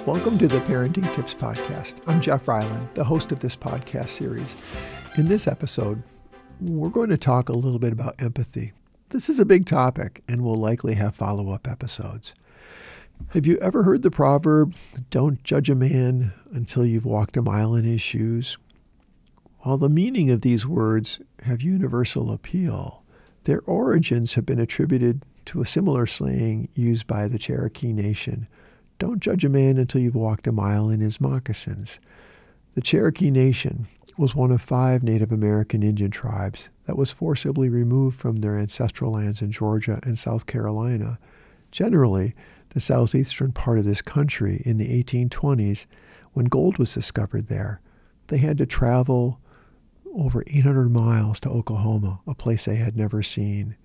Welcome to the Parenting Tips Podcast. I'm Jeff Reiland, the host of this podcast series. In this episode, we're going to talk a little bit about empathy. This is a big topic, and we'll likely have follow-up episodes. Have you ever heard the proverb, "Don't judge a man until you've walked a mile in his shoes"? While the meaning of these words have universal appeal, their origins have been attributed to a similar saying used by the Cherokee Nation. Don't judge a man until you've walked a mile in his moccasins. The Cherokee Nation was one of 5 Native American Indian tribes that was forcibly removed from their ancestral lands in Georgia and South Carolina. Generally, the southeastern part of this country in the 1820s, when gold was discovered there, they had to travel over 800 miles to Oklahoma, a place they had never seen.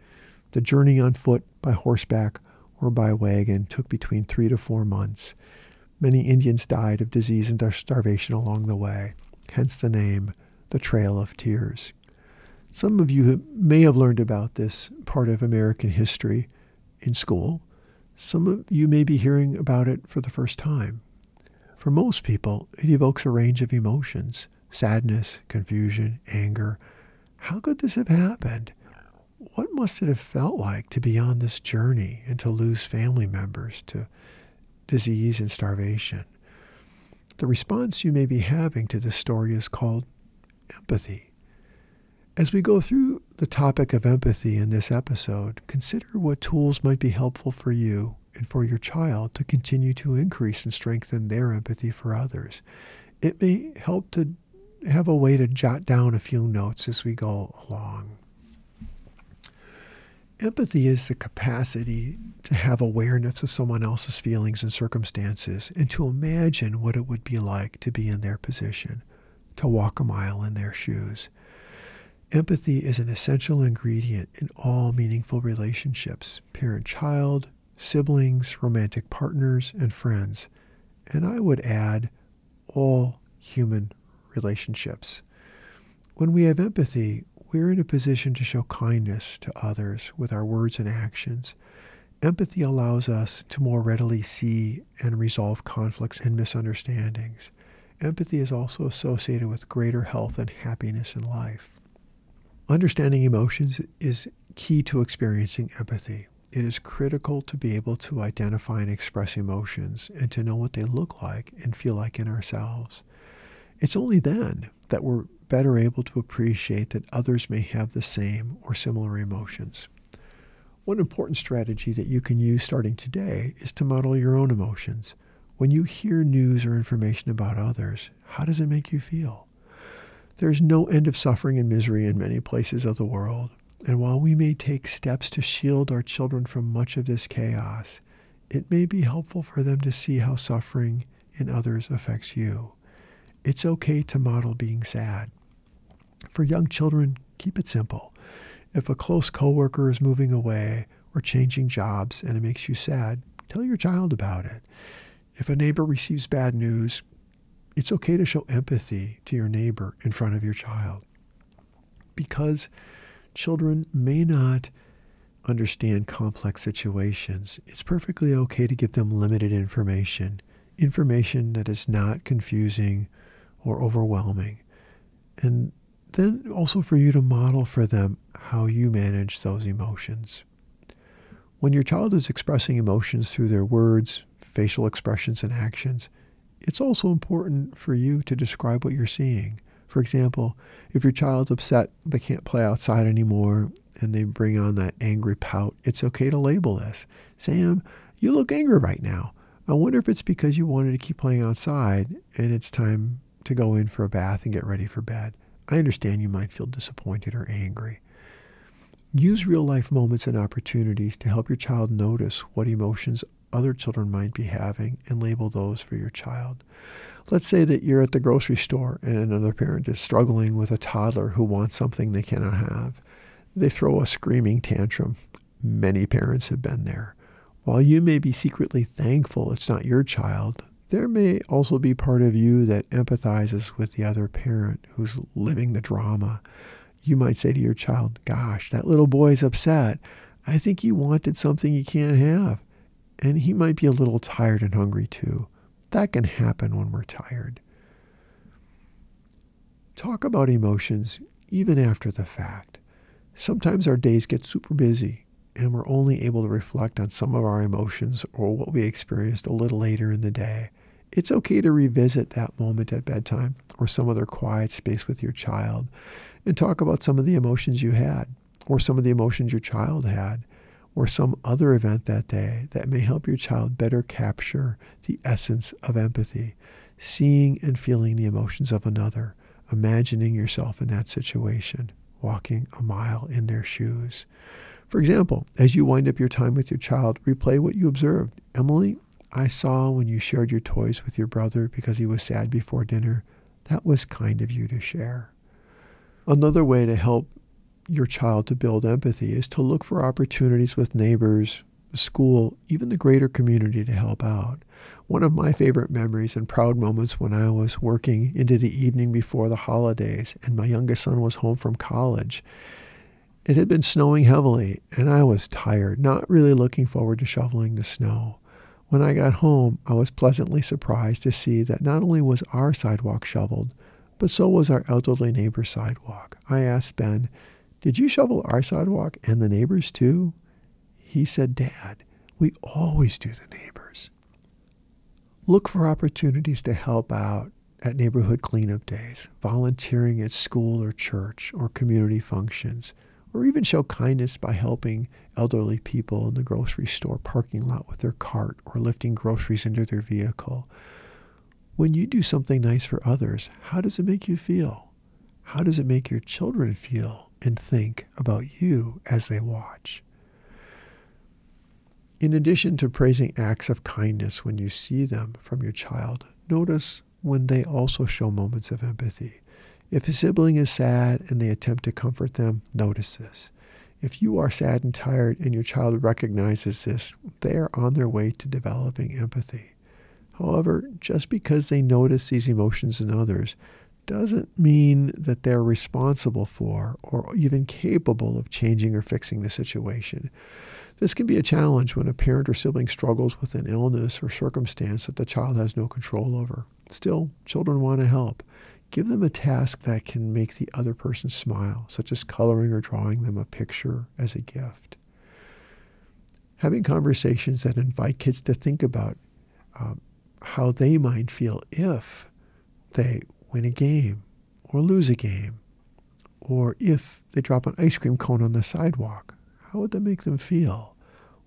The journey on foot, by horseback, or by wagon took between 3 to 4 months. Many Indians died of disease and starvation along the way, hence the name, the Trail of Tears. Some of you may have learned about this part of American history in school. Some of you may be hearing about it for the first time. For most people, it evokes a range of emotions: sadness, confusion, anger. How could this have happened? What must it have felt like to be on this journey and to lose family members to disease and starvation? The response you may be having to this story is called empathy. As we go through the topic of empathy in this episode, consider what tools might be helpful for you and for your child to continue to increase and strengthen their empathy for others. It may help to have a way to jot down a few notes as we go along. Empathy is the capacity to have awareness of someone else's feelings and circumstances and to imagine what it would be like to be in their position, to walk a mile in their shoes. Empathy is an essential ingredient in all meaningful relationships: parent-child, siblings, romantic partners, and friends. And I would add, all human relationships. When we have empathy, we're in a position to show kindness to others with our words and actions. Empathy allows us to more readily see and resolve conflicts and misunderstandings. Empathy is also associated with greater health and happiness in life. Understanding emotions is key to experiencing empathy. It is critical to be able to identify and express emotions and to know what they look like and feel like in ourselves. It's only then that we're better able to appreciate that others may have the same or similar emotions. One important strategy that you can use starting today is to model your own emotions. When you hear news or information about others, how does it make you feel? There's no end of suffering and misery in many places of the world, and while we may take steps to shield our children from much of this chaos, it may be helpful for them to see how suffering in others affects you. It's okay to model being sad. For young children, keep it simple. If a close coworker is moving away or changing jobs and it makes you sad, tell your child about it. If a neighbor receives bad news, it's okay to show empathy to your neighbor in front of your child. Because children may not understand complex situations, it's perfectly okay to give them limited information that is not confusing or overwhelming. And then also for you to model for them how you manage those emotions. When your child is expressing emotions through their words, facial expressions, and actions, it's also important for you to describe what you're seeing. For example, if your child's upset they can't play outside anymore and they bring on that angry pout, it's okay to label this. "Sam, you look angry right now. I wonder if it's because you wanted to keep playing outside and it's time to go in for a bath and get ready for bed. I understand you might feel disappointed or angry." Use real-life moments and opportunities to help your child notice what emotions other children might be having and label those for your child. Let's say that you're at the grocery store and another parent is struggling with a toddler who wants something they cannot have. They throw a screaming tantrum. Many parents have been there. While you may be secretly thankful it's not your child, there may also be part of you that empathizes with the other parent who's living the drama. You might say to your child, "Gosh, that little boy's upset. I think he wanted something he can't have. And he might be a little tired and hungry too. That can happen when we're tired. Talk about emotions even after the fact. Sometimes our days get super busy and we're only able to reflect on some of our emotions or what we experienced a little later in the day. It's okay to revisit that moment at bedtime or some other quiet space with your child and talk about some of the emotions you had or some of the emotions your child had or some other event that day that may help your child better capture the essence of empathy, seeing and feeling the emotions of another, imagining yourself in that situation, walking a mile in their shoes. For example, as you wind up your time with your child, replay what you observed. Emily, I saw when you shared your toys with your brother because he was sad before dinner. That was kind of you to share. Another way to help your child to build empathy is to look for opportunities with neighbors, the school, even the greater community to help out. One of my favorite memories and proud moments when I was working into the evening before the holidays and my youngest son was home from college. It had been snowing heavily and I was tired, not really looking forward to shoveling the snow. When I got home, I was pleasantly surprised to see that not only was our sidewalk shoveled, but so was our elderly neighbor's sidewalk. I asked Ben, "Did you shovel our sidewalk and the neighbors too?" He said, "Dad, we always do the neighbors." Look for opportunities to help out at neighborhood cleanup days, volunteering at school or church or community functions, or even show kindness by helping elderly people in the grocery store parking lot with their cart or lifting groceries into their vehicle. When you do something nice for others, how does it make you feel? How does it make your children feel and think about you as they watch? In addition to praising acts of kindness when you see them from your child, notice when they also show moments of empathy. If a sibling is sad and they attempt to comfort them, notice this. If you are sad and tired and your child recognizes this, they are on their way to developing empathy. However, just because they notice these emotions in others doesn't mean that they're responsible for or even capable of changing or fixing the situation. This can be a challenge when a parent or sibling struggles with an illness or circumstance that the child has no control over. Still, children want to help. Give them a task that can make the other person smile, such as coloring or drawing them a picture as a gift. Having conversations that invite kids to think about how they might feel if they win a game or lose a game, or if they drop an ice cream cone on the sidewalk. How would that make them feel?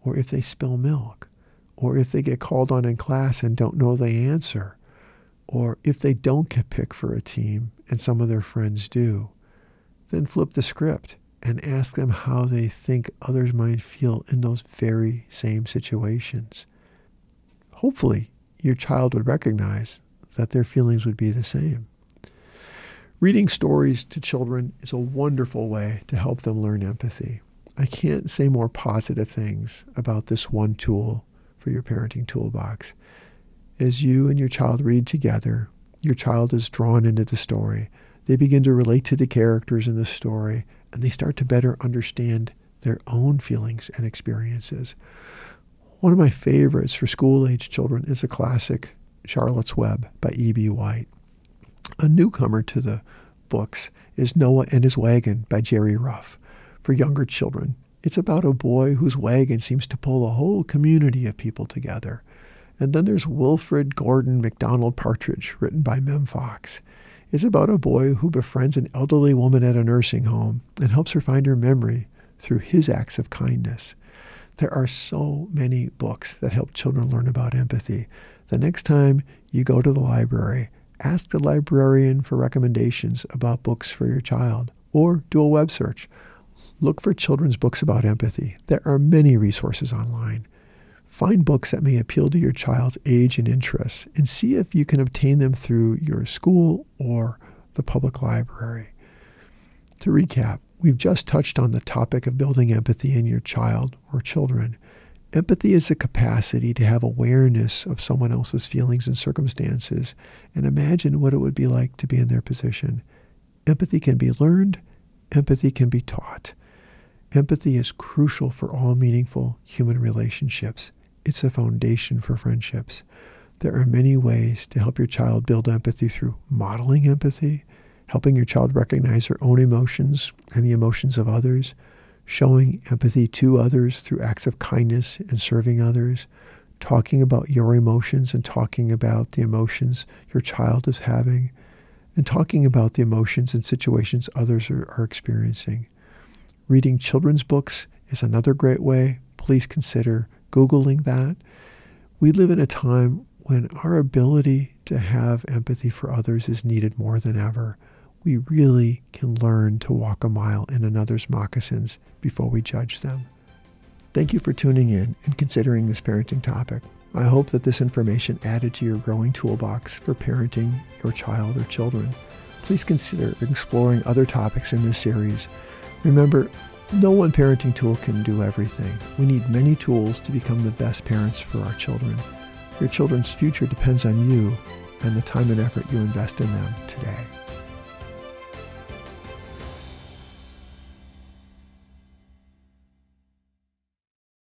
Or if they spill milk, or if they get called on in class and don't know the answer, or if they don't get picked for a team and some of their friends do, then flip the script and ask them how they think others might feel in those very same situations. Hopefully, your child would recognize that their feelings would be the same. Reading stories to children is a wonderful way to help them learn empathy. I can't say more positive things about this one tool for your parenting toolbox. As you and your child read together, your child is drawn into the story. They begin to relate to the characters in the story, and they start to better understand their own feelings and experiences. One of my favorites for school-age children is the classic Charlotte's Web by E.B. White. A newcomer to the books is Noah and His Wagon by Jerry Ruff. For younger children, it's about a boy whose wagon seems to pull a whole community of people together. And then there's Wilfred Gordon MacDonald Partridge, written by Mem Fox. It's about a boy who befriends an elderly woman at a nursing home and helps her find her memory through his acts of kindness. There are so many books that help children learn about empathy. The next time you go to the library, ask the librarian for recommendations about books for your child, or do a web search. Look for children's books about empathy. There are many resources online. Find books that may appeal to your child's age and interests, and see if you can obtain them through your school or the public library. To recap, we've just touched on the topic of building empathy in your child or children. Empathy is the capacity to have awareness of someone else's feelings and circumstances and imagine what it would be like to be in their position. Empathy can be learned. Empathy can be taught. Empathy is crucial for all meaningful human relationships. It's a foundation for friendships. There are many ways to help your child build empathy through modeling empathy, helping your child recognize their own emotions and the emotions of others, showing empathy to others through acts of kindness and serving others, talking about your emotions and talking about the emotions your child is having, and talking about the emotions and situations others are experiencing. Reading children's books is another great way. Please consider Googling that. We live in a time when our ability to have empathy for others is needed more than ever. We really can learn to walk a mile in another's moccasins before we judge them. Thank you for tuning in and considering this parenting topic. I hope that this information added to your growing toolbox for parenting your child or children. Please consider exploring other topics in this series. Remember, no one parenting tool can do everything. We need many tools to become the best parents for our children. Your children's future depends on you and the time and effort you invest in them today.